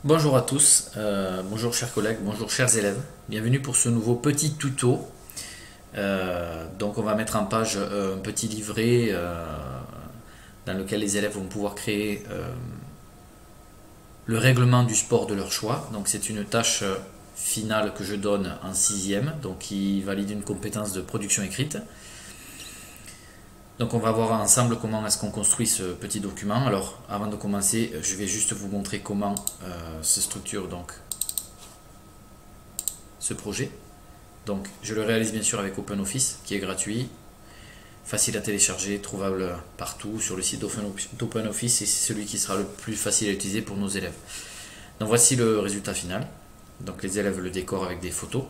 Bonjour à tous, bonjour chers collègues, bonjour chers élèves, bienvenue pour ce nouveau petit tuto. Donc on va mettre en page un petit livret dans lequel les élèves vont pouvoir créer le règlement du sport de leur choix. Donc c'est une tâche finale que je donne en sixième, donc qui valide une compétence de production écrite. Donc on va voir ensemble comment est-ce qu'on construit ce petit document. Alors avant de commencer, je vais juste vous montrer comment se structure donc ce projet. Donc je le réalise bien sûr avec OpenOffice qui est gratuit, facile à télécharger, trouvable partout sur le site d'OpenOffice et c'est celui qui sera le plus facile à utiliser pour nos élèves. Donc voici le résultat final. Donc les élèves le décorent avec des photos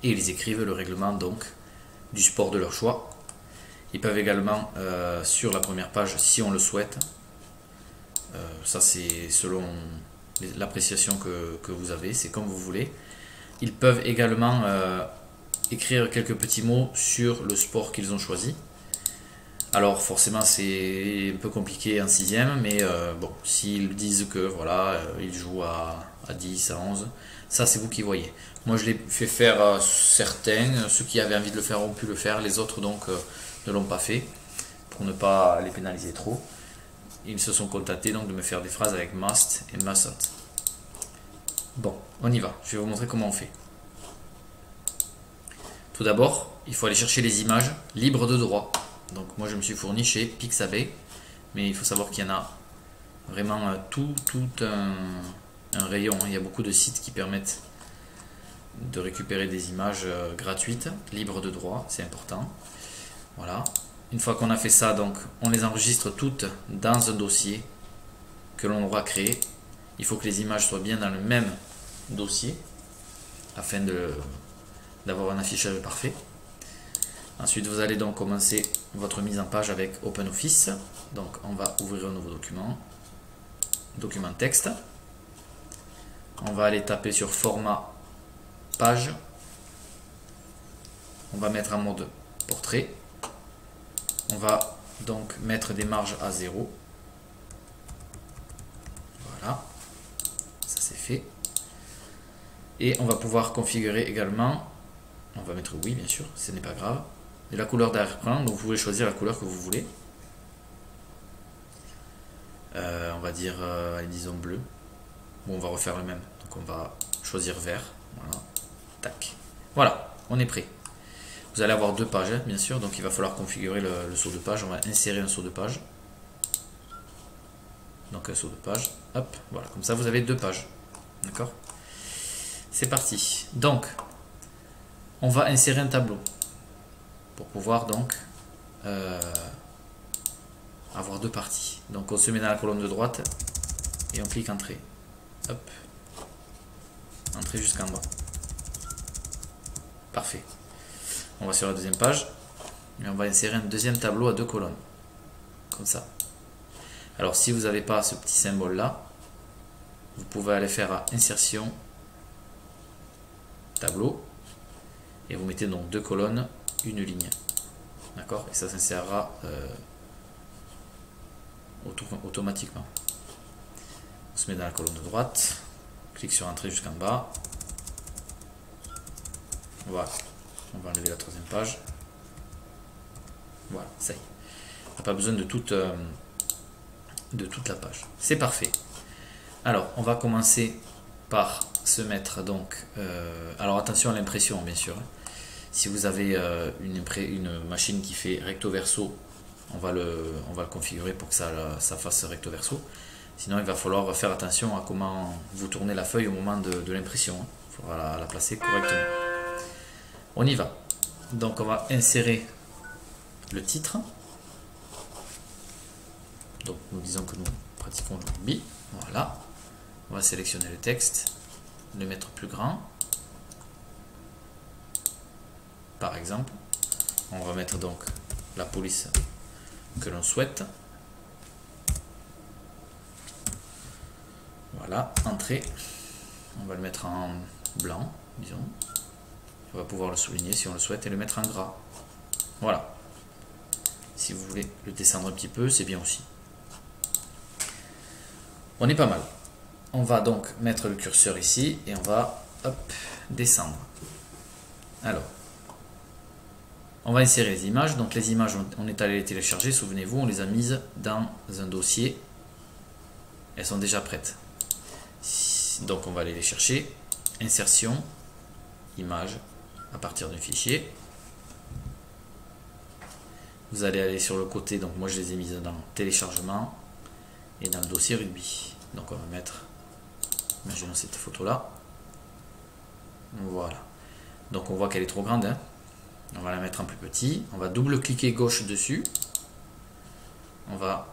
et ils écrivent le règlement donc du sport de leur choix. Ils peuvent également, sur la première page, si on le souhaite, ça c'est selon l'appréciation que vous avez, c'est comme vous voulez. Ils peuvent également écrire quelques petits mots sur le sport qu'ils ont choisi. Alors forcément c'est un peu compliqué en sixième, mais bon, s'ils disent que voilà, ils jouent à 10, à 11, ça c'est vous qui voyez. Moi je l'ai fait faire à certains, ceux qui avaient envie de le faire ont pu le faire, les autres donc ne l'ont pas fait, pour ne pas les pénaliser trop. Ils se sont contentés donc de me faire des phrases avec must et mustn't. Bon, on y va, je vais vous montrer comment on fait. Tout d'abord, il faut aller chercher les images libres de droit. Donc moi je me suis fourni chez Pixabay, mais il faut savoir qu'il y en a vraiment tout un rayon. Il y a beaucoup de sites qui permettent de récupérer des images gratuites, libres de droit, c'est important. Voilà. Une fois qu'on a fait ça, donc on les enregistre toutes dans un dossier que l'on aura créé. Il faut que les images soient bien dans le même dossier afin d'avoir un affichage parfait. Ensuite, vous allez donc commencer votre mise en page avec OpenOffice. Donc, on va ouvrir un nouveau document, document texte. On va aller taper sur format page. On va mettre en mode portrait. On va donc mettre des marges à 0. Voilà, ça c'est fait. Et on va pouvoir configurer également, on va mettre oui bien sûr, ce n'est pas grave, et la couleur d'arrière-plan, donc vous pouvez choisir la couleur que vous voulez. On va dire, disons bleu. Bon, on va refaire le même, donc on va choisir vert. Voilà, tac. Voilà, on est prêt. Vous allez avoir deux pages, bien sûr, donc il va falloir configurer le saut de page. On va insérer un saut de page. Donc un saut de page, hop, voilà, comme ça vous avez deux pages. D'accord? C'est parti. Donc, on va insérer un tableau pour pouvoir donc avoir deux parties. Donc on se met dans la colonne de droite et on clique entrée. Hop, entrée jusqu'en bas. Parfait. On va sur la deuxième page et on va insérer un deuxième tableau à deux colonnes. Comme ça. Alors si vous n'avez pas ce petit symbole là, vous pouvez aller faire à insertion, tableau, et vous mettez donc deux colonnes, une ligne. D'accord? Et ça s'insérera automatiquement. On se met dans la colonne de droite, clique sur entrée jusqu'en bas. Voilà. On va enlever la troisième page. Voilà, ça y est. On n'a pas besoin de toute la page. C'est parfait. Alors, on va commencer par se mettre donc... alors attention à l'impression, bien sûr. Si vous avez une machine qui fait recto verso, on va le configurer pour que ça fasse recto verso. Sinon, il va falloir faire attention à comment vous tournez la feuille au moment de l'impression. Il faudra la placer correctement. On y va. Donc, on va insérer le titre. Donc, nous disons que nous pratiquons le rugby. Voilà. On va sélectionner le texte, le mettre plus grand. Par exemple, on va mettre donc la police que l'on souhaite. Voilà, entrée. On va le mettre en blanc, disons. On va pouvoir le souligner si on le souhaite et le mettre en gras. Voilà. Si vous voulez le descendre un petit peu, c'est bien aussi. On est pas mal. On va donc mettre le curseur ici et on va hop, descendre. Alors, on va insérer les images. Donc les images, on est allé les télécharger, souvenez-vous, on les a mises dans un dossier. Elles sont déjà prêtes. Donc on va aller les chercher. Insertion, image, à partir d'un fichier. Vous allez aller sur le côté, donc moi je les ai mises dans téléchargement et dans le dossier rugby. Donc on va mettre, imaginons cette photo là. Voilà. Donc on voit qu'elle est trop grande, hein. On va la mettre en plus petit. On va double-cliquer gauche dessus. On va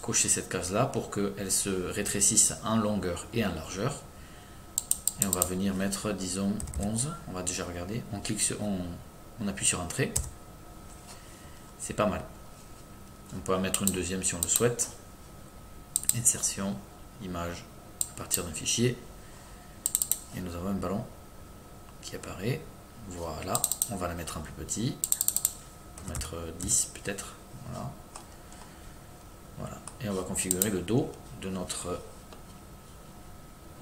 cocher cette case là pour qu'elle se rétrécisse en longueur et en largeur. Et on va venir mettre, disons, 11. On va déjà regarder. On clique sur, on appuie sur Entrée. C'est pas mal. On peut en mettre une deuxième si on le souhaite. Insertion, image, à partir d'un fichier. Et nous avons un ballon qui apparaît. Voilà. On va la mettre en plus petit. On va mettre 10 peut-être. Voilà. Voilà. Et on va configurer le dos de notre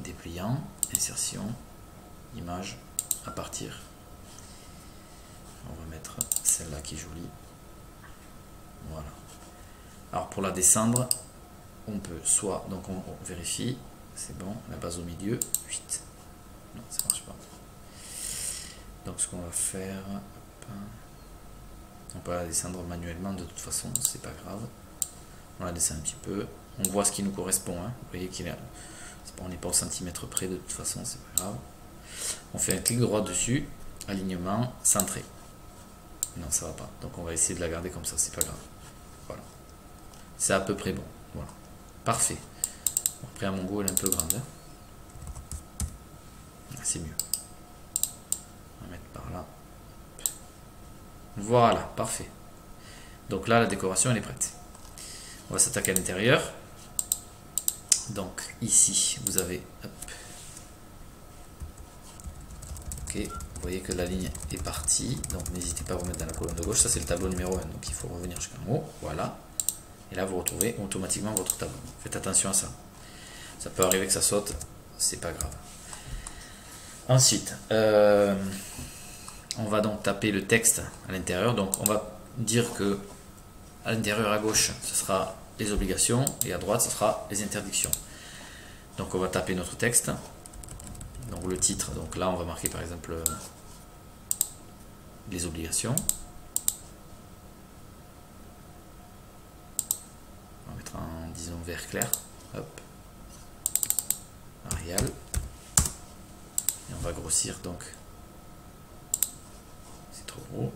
dépliant. Insertion, image, à partir. On va mettre celle-là qui est jolie. Voilà. Alors pour la descendre, on peut soit, donc on vérifie, c'est bon, la base au milieu, 8. Non, ça marche pas. Donc ce qu'on va faire, hop, on peut la descendre manuellement de toute façon, c'est pas grave. On la descend un petit peu, on voit ce qui nous correspond, hein. Vous voyez qu'il est, on n'est pas au centimètre près de toute façon, c'est pas grave. On fait un clic droit dessus, alignement, centré. Non, ça va pas. Donc on va essayer de la garder comme ça, c'est pas grave. Voilà. C'est à peu près bon. Voilà. Parfait. Après à mon goût elle est un peu grande, hein. C'est mieux. On va mettre par là. Voilà, parfait. Donc là la décoration elle est prête. On va s'attaquer à l'intérieur. Donc ici vous avez, hop. Ok, vous voyez que la ligne est partie, donc n'hésitez pas à vous mettre dans la colonne de gauche. Ça c'est le tableau numéro 1, donc il faut revenir jusqu'en haut. Voilà. Et là vous retrouvez automatiquement votre tableau. Faites attention à ça. Ça peut arriver que ça saute, c'est pas grave. Ensuite, on va donc taper le texte à l'intérieur. Donc on va dire que à l'intérieur à gauche ce sera les obligations et à droite ce sera les interdictions. Donc on va taper notre texte. Donc le titre, donc là on va marquer par exemple les obligations. On va mettre un, disons, vert clair. Hop. Arial. Et on va grossir donc. C'est trop gros.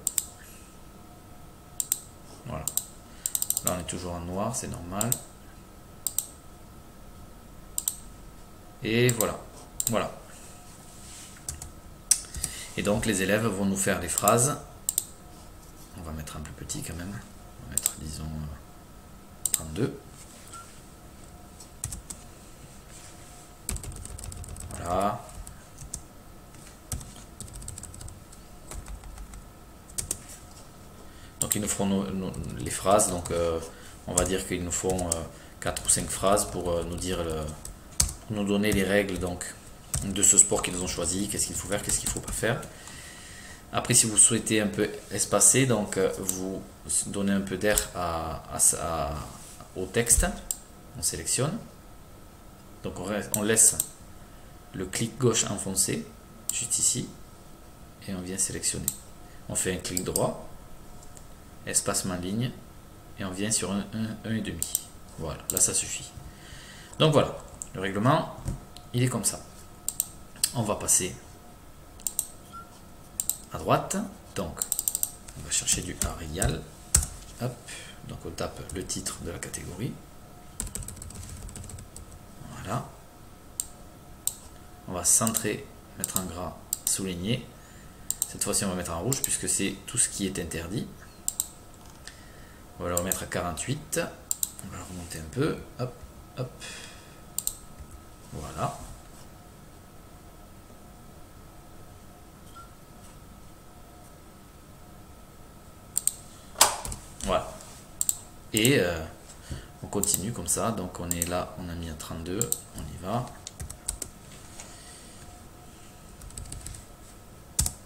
Voilà. Là on est toujours en noir, c'est normal. Et voilà. Voilà. Et donc les élèves vont nous faire les phrases. On va mettre un plus petit quand même. On va mettre, disons, 32. Voilà. Donc ils nous feront les phrases. Donc on va dire qu'ils nous font 4 ou 5 phrases pour nous dire nous donner les règles donc de ce sport qu'ils ont choisi, qu'est-ce qu'il faut faire, qu'est-ce qu'il ne faut pas faire. Après, si vous souhaitez un peu espacer, donc vous donnez un peu d'air au texte, on sélectionne. Donc on laisse le clic gauche enfoncé, juste ici, et on vient sélectionner. On fait un clic droit, espacement ligne, et on vient sur 1,5. Voilà, là ça suffit. Donc voilà, le règlement, il est comme ça. On va passer à droite, donc on va chercher du Arial. Hop, donc on tape le titre de la catégorie. Voilà. On va centrer, mettre en gras, souligner. Cette fois-ci on va mettre en rouge puisque c'est tout ce qui est interdit. On va le remettre à 48. On va le remonter un peu. Hop, hop. Voilà. Voilà. Et On continue comme ça, donc on est là, on a mis un 32, on y va.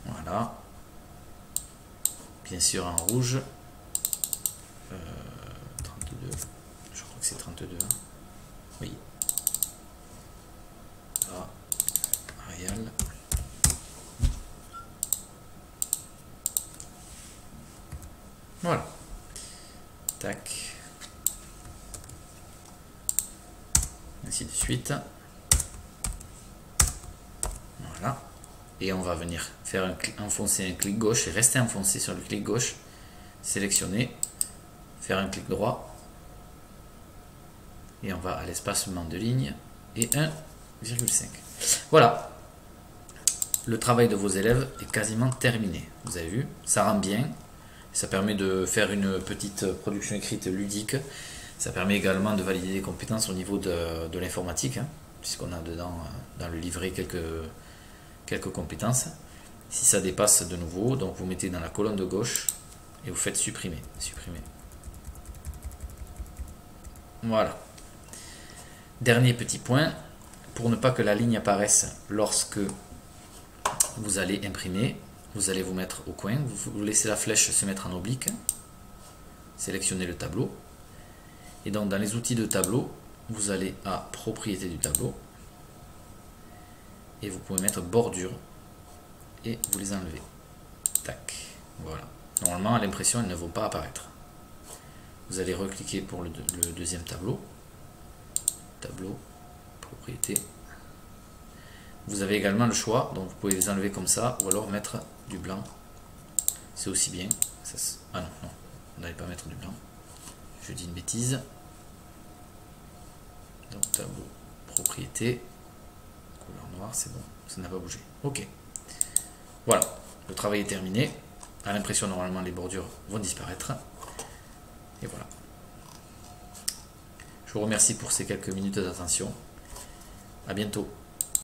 Voilà. Bien sûr en rouge. 32, je crois que c'est 32. Hein. Oui. Là. Arial. Voilà. Tac. Ainsi de suite. Voilà. Et on va venir faire enfoncer un clic gauche et rester enfoncé sur le clic gauche. Sélectionner. Faire un clic droit. Et on va à l'espacement de ligne et 1,5. Voilà. Le travail de vos élèves est quasiment terminé. Vous avez vu, ça rend bien. Ça permet de faire une petite production écrite ludique. Ça permet également de valider des compétences au niveau de l'informatique, hein, puisqu'on a dedans, dans le livret, quelques compétences. Si ça dépasse de nouveau, donc vous mettez dans la colonne de gauche et vous faites supprimer. Voilà. Dernier petit point, pour ne pas que la ligne apparaisse lorsque vous allez imprimer, vous allez vous mettre au coin, vous laissez la flèche se mettre en oblique, sélectionnez le tableau, et donc dans les outils de tableau, vous allez à propriété du tableau, et vous pouvez mettre bordure, et vous les enlevez. Tac, voilà. Normalement à l'impression elles ne vont pas apparaître. Vous allez recliquer pour le deuxième tableau, propriété. Vous avez également le choix, donc vous pouvez les enlever comme ça, ou alors mettre du blanc. C'est aussi bien. Ah non, on n'allait pas mettre du blanc. Je dis une bêtise. Donc tableau, propriété, couleur noire, c'est bon, ça n'a pas bougé. Ok. Voilà, le travail est terminé. À l'impression, normalement, les bordures vont disparaître. Et voilà. Je vous remercie pour ces quelques minutes d'attention. À bientôt.